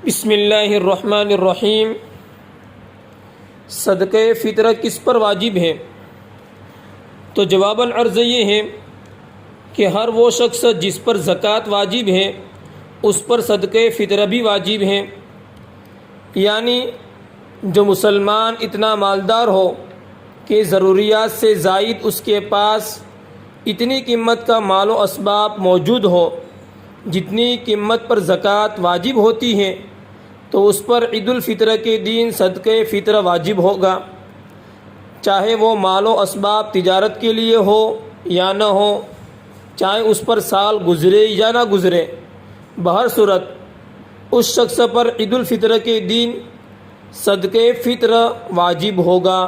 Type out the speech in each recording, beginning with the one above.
بسم اللہ الرحمن الرحیم۔ صدقہ فطرہ کس پر واجب ہے؟ تو جواباً عرض یہ ہے کہ ہر وہ شخص جس پر زکوٰۃ واجب ہے اس پر صدقہ فطرہ بھی واجب ہے، یعنی جو مسلمان اتنا مالدار ہو کہ ضروریات سے زائد اس کے پاس اتنی قیمت کا مال و اسباب موجود ہو جتنی قیمت پر زکوٰۃ واجب ہوتی ہے، تو اس پر عید الفطر کے دن صدقہ فطرہ واجب ہوگا، چاہے وہ مال و اسباب تجارت کے لیے ہو یا نہ ہو، چاہے اس پر سال گزرے یا نہ گزرے، بہر صورت اس شخص پر عید الفطر کے دن صدقہ فطرہ واجب ہوگا۔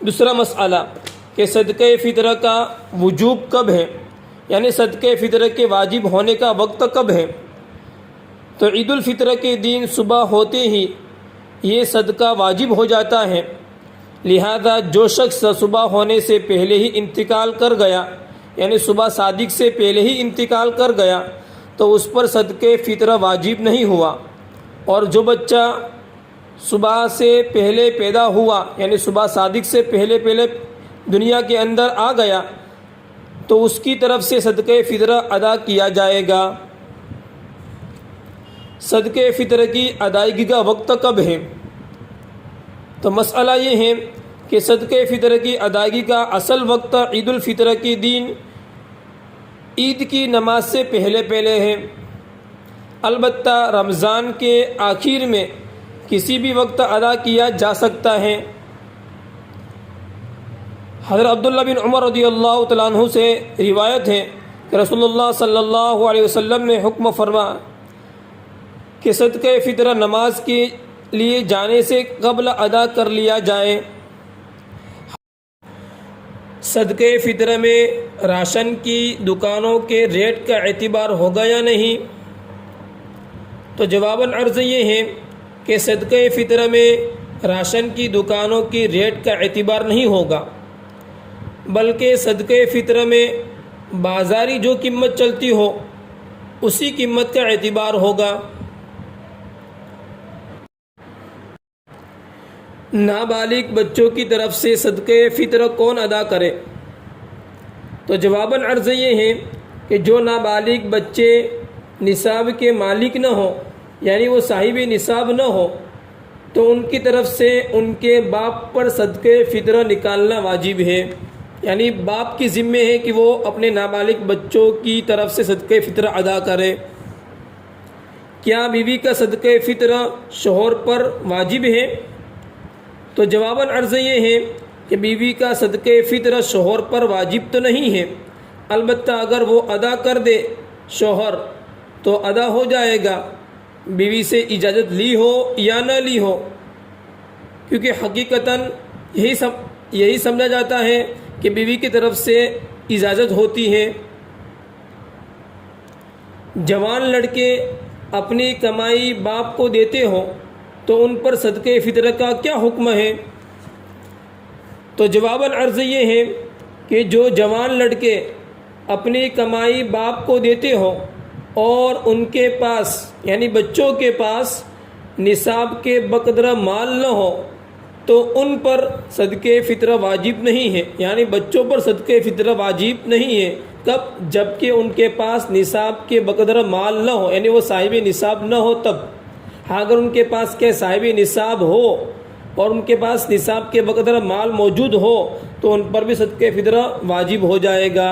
دوسرا مسئلہ کہ صدقہ فطرہ کا وجوب کب ہے، یعنی صدقہ فطرہ کے واجب ہونے کا وقت کب ہے؟ تو عید الفطر کے دن صبح ہوتے ہی یہ صدقہ واجب ہو جاتا ہے، لہذا جو شخص صبح ہونے سے پہلے ہی انتقال کر گیا، یعنی صبح صادق سے پہلے ہی انتقال کر گیا، تو اس پر صدقہ فطرہ واجب نہیں ہوا، اور جو بچہ صبح سے پہلے پیدا ہوا، یعنی صبح صادق سے پہلے دنیا کے اندر آ گیا، تو اس کی طرف سے صدقہ فطرہ ادا کیا جائے گا۔ صدقہ فطر کی ادائیگی کا وقت کب ہے؟ تو مسئلہ یہ ہے کہ صدقہ فطر کی ادائیگی کا اصل وقت عید الفطر کے دن عید کی نماز سے پہلے ہے، البتہ رمضان کے آخر میں کسی بھی وقت ادا کیا جا سکتا ہے۔ حضرت عبداللہ بن عمر رضی اللہ تعالیٰ عنہ سے روایت ہے کہ رسول اللہ صلی اللہ علیہ وسلم نے حکم فرما کہ صدقہ فطرہ نماز کے لیے جانے سے قبل ادا کر لیا جائے۔ صدقہ فطرہ میں راشن کی دکانوں کے ریٹ کا اعتبار ہوگا یا نہیں؟ تو جواباً عرض یہ ہے کہ صدقہ فطرہ میں راشن کی دکانوں کی ریٹ کا اعتبار نہیں ہوگا، بلکہ صدقہ فطرہ میں بازاری جو قیمت چلتی ہو اسی قیمت کا اعتبار ہوگا۔ نابالغ بچوں کی طرف سے صدقہ فطرہ کون ادا کرے؟ تو جواباً عرض یہ ہے کہ جو نابالغ بچے نصاب کے مالک نہ ہوں، یعنی وہ صاحب نصاب نہ ہو، تو ان کی طرف سے ان کے باپ پر صدقہ فطرہ نکالنا واجب ہے، یعنی باپ کی ذمہ ہے کہ وہ اپنے نابالغ بچوں کی طرف سے صدقہ فطرہ ادا کرے۔ کیا بیوی کا صدقہ فطرہ شوہر پر واجب ہے؟ تو جواباً عرض یہ ہے کہ بیوی کا صدقہ فطرہ شوہر پر واجب تو نہیں ہے، البتہ اگر وہ ادا کر دے شوہر تو ادا ہو جائے گا، بیوی سے اجازت لی ہو یا نہ لی ہو، کیونکہ حقیقتاً یہی سمجھا جاتا ہے کہ بیوی کی طرف سے اجازت ہوتی ہے۔ جوان لڑکے اپنی کمائی باپ کو دیتے ہوں تو ان پر صدقہ فطرہ کا کیا حکم ہے؟ تو جواباً عرض یہ ہے کہ جو جوان لڑکے اپنی کمائی باپ کو دیتے ہوں اور ان کے پاس یعنی بچوں کے پاس نصاب کے بقدر مال نہ ہو تو ان پر صدقہ فطرہ واجب نہیں ہے، یعنی بچوں پر صدقہ فطرہ واجب نہیں ہے۔ کب؟ جب کہ ان کے پاس نصاب کے بقدر مال نہ ہو، یعنی وہ صاحب نصاب نہ ہو تب۔ اگر ان کے پاس کے صاحب نصاب ہو اور ان کے پاس نصاب کے بقدر مال موجود ہو تو ان پر بھی صدقہ فطرہ واجب ہو جائے گا۔